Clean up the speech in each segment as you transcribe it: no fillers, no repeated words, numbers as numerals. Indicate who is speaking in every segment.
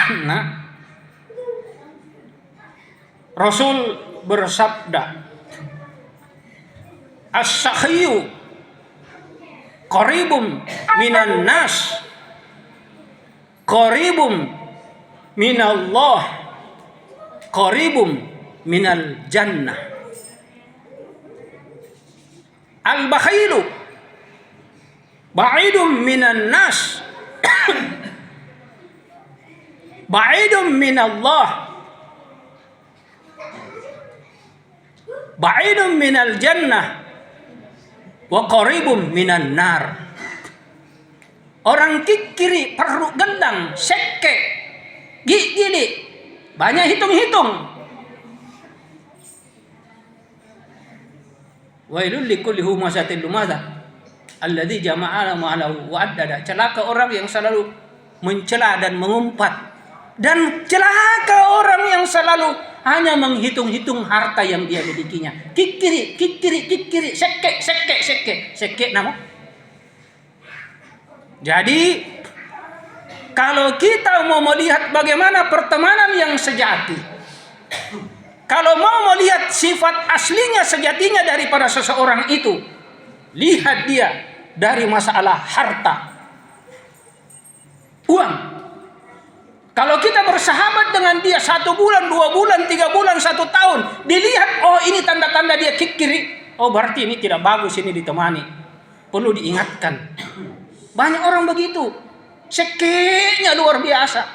Speaker 1: Karena Rasul bersabda, as-sakhiyu qaribum minan nas, qaribum minallah, qaribum minal jannah. Al-bakhilu ba'idum minan nas, ba'idum minallah, ba'idum minal jannah, wa qaribum minan nar. Orang kikiri, perlu gendang, sekke, gigi, banyak hitung-hitung. Wailul likulli humazatin lumazah alladzi jama'a ma'alahu wa addada. Celaka orang yang selalu mencela dan mengumpat, dan celaka orang yang selalu hanya menghitung-hitung harta yang dia milikinya. Kikiri, sekke nama. Jadi kalau kita mau melihat bagaimana pertemanan yang sejati, kalau mau melihat sifat aslinya sejatinya daripada seseorang itu, lihat dia dari masalah harta, uang. Kalau kita bersahabat dengan dia 1 bulan, 2 bulan, 3 bulan, 1 tahun, dilihat, oh ini tanda-tanda dia kikiri, oh berarti ini tidak bagus, ini ditemani, perlu diingatkan. Banyak orang begitu, sekenya luar biasa.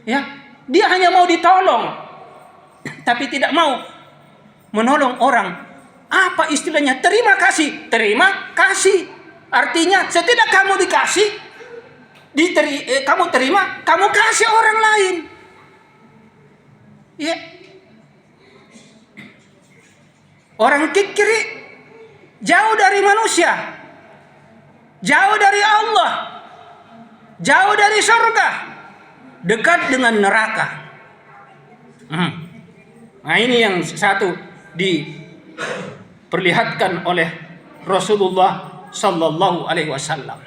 Speaker 1: Ya, dia hanya mau ditolong, tapi tidak mau menolong orang. Apa istilahnya? Terima kasih. Terima kasih. Artinya setidak kamu dikasih, kamu terima, kamu kasih orang lain. Ya. Orang kikiri jauh dari manusia, jauh dari Allah, jauh dari surga, dekat dengan neraka. Nah ini yang satu diperlihatkan oleh Rasulullah Sallallahu Alaihi Wasallam.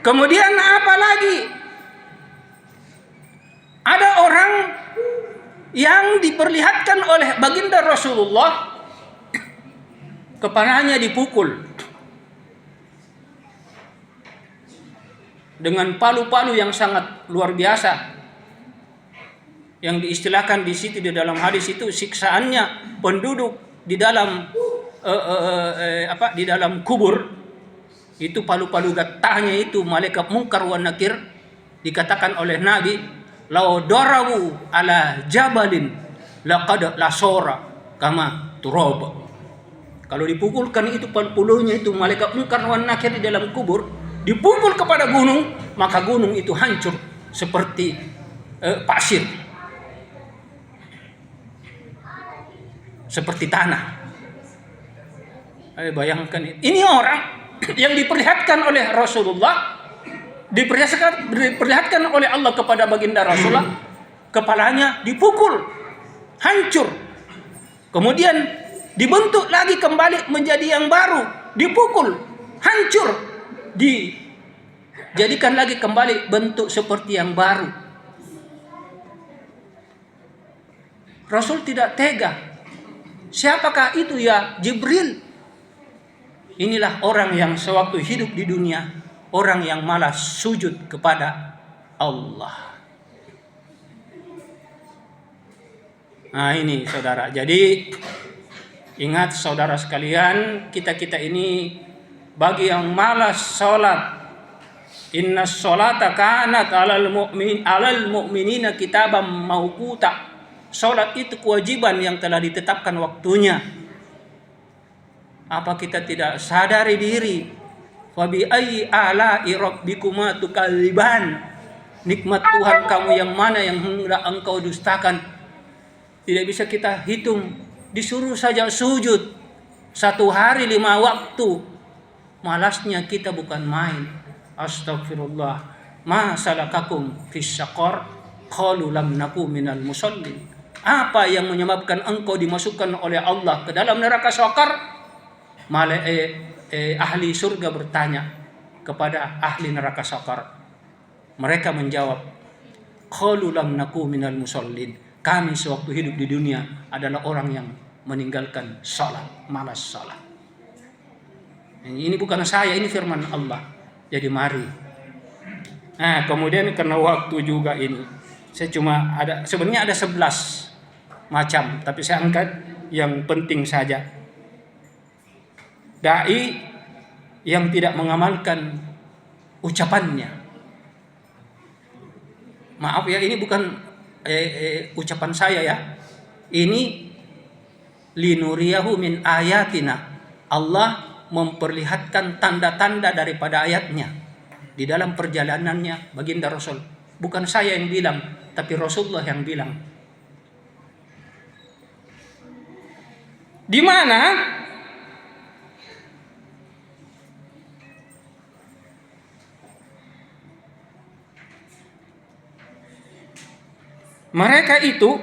Speaker 1: Kemudian apa lagi? Ada orang yang diperlihatkan oleh baginda Rasulullah, kepalanya dipukul dengan palu-palu yang sangat luar biasa, yang diistilahkan di situ di dalam hadis itu siksaannya penduduk di dalam di dalam kubur itu, palu-palu getahnya itu malaikat munkar wa nakir. Dikatakan oleh Nabi, lau darabu ala jabalin laqad lasora kama turab. Kalau dipukulkan itu palu-palunya itu malaikat munkar wa nakir di dalam kubur, dipukul kepada gunung, maka gunung itu hancur seperti pasir, seperti tanah. Bayangkan, ini orang yang diperlihatkan oleh Rasulullah, diperlihatkan oleh Allah kepada baginda Rasulullah, kepalanya dipukul, hancur, kemudian dibentuk lagi kembali menjadi yang baru, dipukul, hancur, dijadikan lagi kembali bentuk seperti yang baru. Rasul tidak tega. Siapakah itu ya? Jibril. Inilah orang yang sewaktu hidup di dunia, orang yang malas sujud kepada Allah. Nah ini saudara, jadi ingat saudara sekalian, kita ini bagi yang malas sholat, inna sholata kanat alal mu'minina kitaban mauquta. Sholat itu kewajiban yang telah ditetapkan waktunya. Apa kita tidak sadari diri? Fa bi ayyi ala'i rabbikuma tukadziban. Nikmat Tuhan kamu yang mana yang hendak engkau dustakan? Tidak bisa kita hitung. Disuruh saja sujud 1 hari 5 waktu. Malasnya kita bukan main. Astagfirullah. Ma salakakum fis saqar? Qalu lam naku minal musallin. Apa yang menyebabkan engkau dimasukkan oleh Allah ke dalam neraka Saqar? Ahli surga bertanya, kepada ahli neraka sakar. Mereka menjawab, qalu lam naku minal musallin. Kami sewaktu hidup di dunia adalah orang yang meninggalkan salat, malas salat. Ini bukan saya, ini firman Allah. Jadi mari. Nah, kemudian karena waktu juga ini, saya cuma sebenarnya ada 11 macam, tapi saya angkat yang penting saja. Dai yang tidak mengamalkan ucapannya. Maaf ya, ini bukan ucapan saya ya. Ini linuriyahu min ayatina. Allah memperlihatkan tanda-tanda daripada ayatnya di dalam perjalanannya baginda Rasul. Bukan saya yang bilang, tapi Rasulullah yang bilang. Di mana mereka itu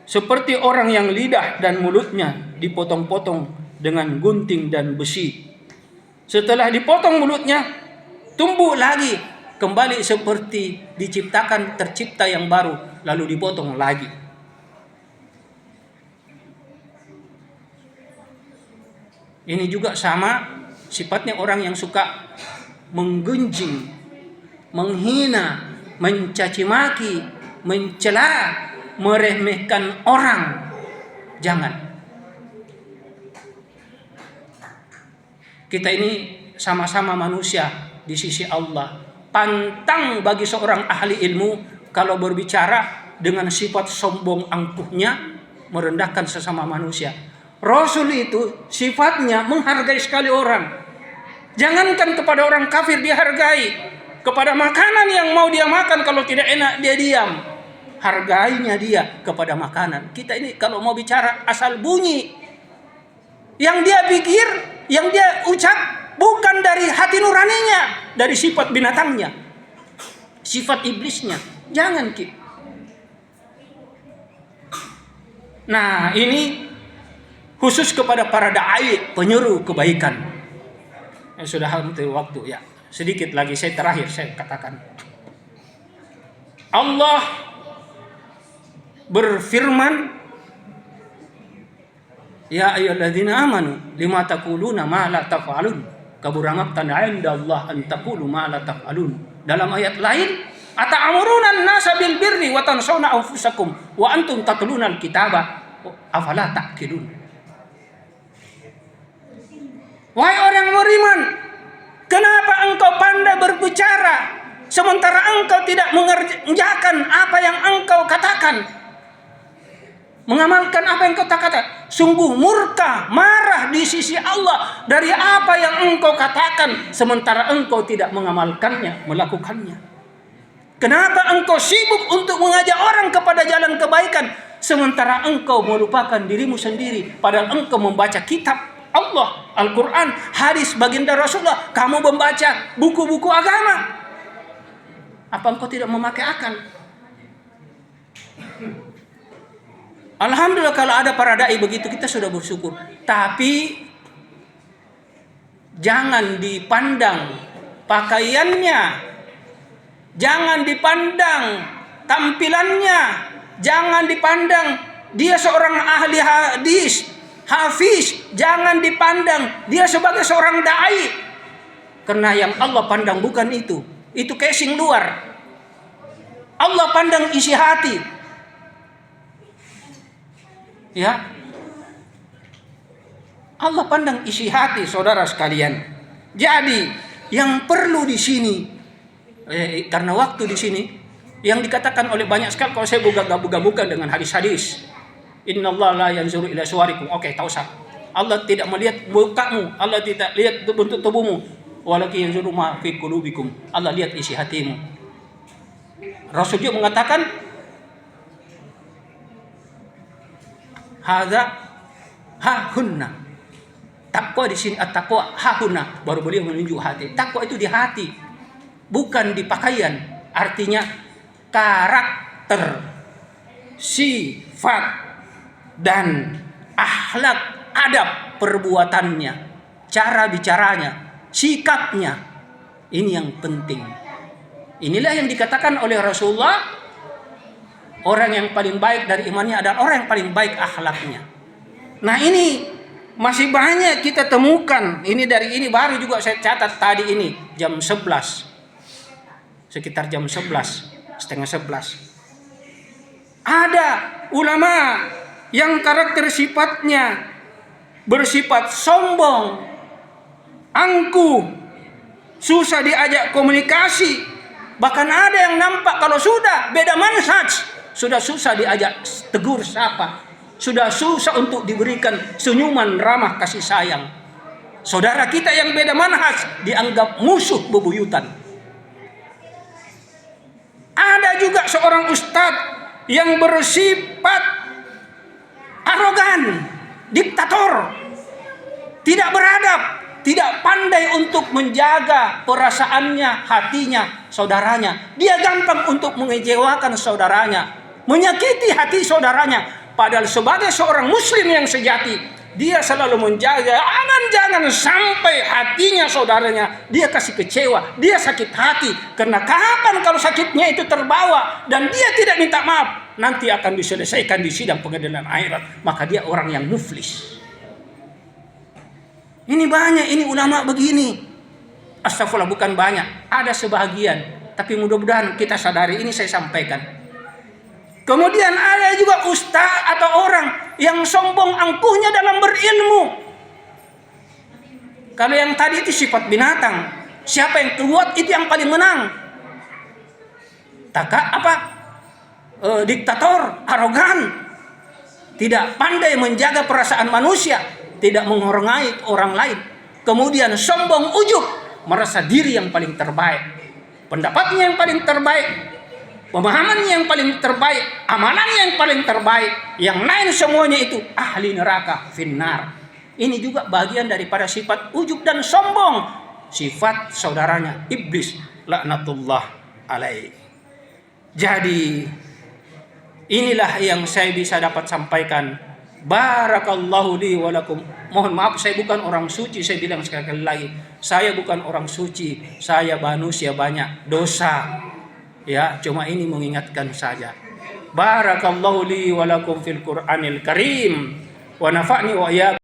Speaker 1: seperti orang yang lidah dan mulutnya dipotong-potong dengan gunting dan besi. Setelah dipotong mulutnya, tumbuh lagi kembali seperti tercipta yang baru, lalu dipotong lagi. Ini juga sama sifatnya orang yang suka menggunjing, menghina, mencaci maki, mencela, meremehkan orang. Jangan. Kita ini sama-sama manusia di sisi Allah. Pantang bagi seorang ahli ilmu kalau berbicara dengan sifat sombong angkuhnya, merendahkan sesama manusia. Rasul itu sifatnya menghargai sekali orang. Jangankan kepada orang kafir dia hargai, kepada makanan yang mau dia makan, kalau tidak enak dia diam. Hargainya dia kepada makanan. Kita ini kalau mau bicara asal bunyi. Yang dia pikir, yang dia ucap bukan dari hati nuraninya, dari sifat binatangnya, sifat iblisnya. Jangan Ki. Nah, ini khusus kepada para dai, penyeru kebaikan. Sudah hampir waktu ya. Sedikit lagi saya katakan. Allah berfirman, ya ayyuhalladzina amanu lima taquluna ma la taf'alun kabura maqtan 'inda Allah an taqulu ma la taf'alun. Dalam ayat lain, ata'muruna an-nasa bil birri wa tansawna anfusakum wa antum tatluna al-kitaba afala ta'qilun. Wahai orang beriman, kenapa engkau pandai berbicara sementara engkau tidak mengerjakan apa yang engkau katakan? Mengamalkan apa yang engkau katakan. Sungguh murka, marah di sisi Allah dari apa yang engkau katakan sementara engkau tidak mengamalkannya, melakukannya. Kenapa engkau sibuk untuk mengajak orang kepada jalan kebaikan sementara engkau melupakan dirimu sendiri, padahal engkau membaca kitab Allah, Al-Quran, hadis baginda Rasulullah, kamu membaca buku-buku agama. Apa engkau tidak memakai akal? Alhamdulillah kalau ada para dai begitu, kita sudah bersyukur. Tapi jangan dipandang pakaiannya, jangan dipandang tampilannya, jangan dipandang dia seorang ahli hadis, hafiz, jangan dipandang dia sebagai seorang dai. Karena yang Allah pandang bukan itu. Itu casing luar. Allah pandang isi hati. Ya. Allah pandang isi hati, saudara sekalian. Jadi, yang perlu di sini karena waktu di sini yang dikatakan oleh banyak sekali, kalau saya gabung-gabungkan dengan hadis-hadis. Innallaha la yanzuru ila suwarikum. Oke, tahu sah. Allah tidak melihat mukamu, Allah tidak lihat bentuk tubuhmu. Walakin yanzuru ma fi qulubikum. Allah lihat isi hatimu. Rasul juga mengatakan, hadza hahunna. Takwa di sini, at-taqwa hahunna. Baru beliau menunjuk hati. Takwa itu di hati, bukan di pakaian. Artinya karakter, sifat, dan akhlak, adab perbuatannya, cara bicaranya, sikapnya. Ini yang penting. Inilah yang dikatakan oleh Rasulullah, orang yang paling baik dari imannya adalah orang yang paling baik akhlaknya. Nah ini masih banyak kita temukan. Ini dari ini baru juga saya catat tadi ini jam 11. Sekitar jam 11, setengah 11. Ada ulama yang karakter sifatnya bersifat sombong, angkuh, susah diajak komunikasi. Bahkan ada yang nampak kalau sudah beda manhaj, sudah susah diajak tegur sapa, sudah susah untuk diberikan senyuman ramah kasih sayang. Saudara kita yang beda manhaj dianggap musuh bebuyutan. Ada juga seorang ustadz yang bersifat arogan, diktator, tidak beradab, tidak pandai untuk menjaga perasaannya, hatinya, saudaranya. Dia gampang untuk mengecewakan saudaranya, menyakiti hati saudaranya. Padahal sebagai seorang muslim yang sejati, dia selalu menjaga, jangan sampai hatinya saudaranya dia kasih kecewa, dia sakit hati. Karena kapan kalau sakitnya itu terbawa dan dia tidak minta maaf, nanti akan diselesaikan di sidang pengadilan akhirat. Maka dia orang yang muflis. Ini banyak, ini ulama begini. Astagfirullah, bukan banyak, ada sebahagian. Tapi mudah-mudahan kita sadari, ini saya sampaikan. Kemudian ada juga ustaz atau orang yang sombong angkuhnya dalam berilmu. Kalau yang tadi itu sifat binatang, siapa yang kuat itu yang paling menang. Diktator, arogan, tidak pandai menjaga perasaan manusia, tidak menghormati orang lain. Kemudian sombong, ujub, merasa diri yang paling terbaik, pendapatnya yang paling terbaik, pemahamannya yang paling terbaik, amalannya yang paling terbaik, yang lain semuanya itu ahli neraka, finnar. Ini juga bagian daripada sifat ujub dan sombong, sifat saudaranya iblis, laknatullah alaih. Jadi inilah yang saya bisa dapat sampaikan. Barakallahu li wa lakum. Mohon maaf, saya bukan orang suci. Saya bilang sekali lagi, saya bukan orang suci. Saya manusia banyak dosa. Ya, cuma ini mengingatkan saja. Barakallahu li wa lakum fil Qur'anil Karim wa nafa'ni wa iyyakum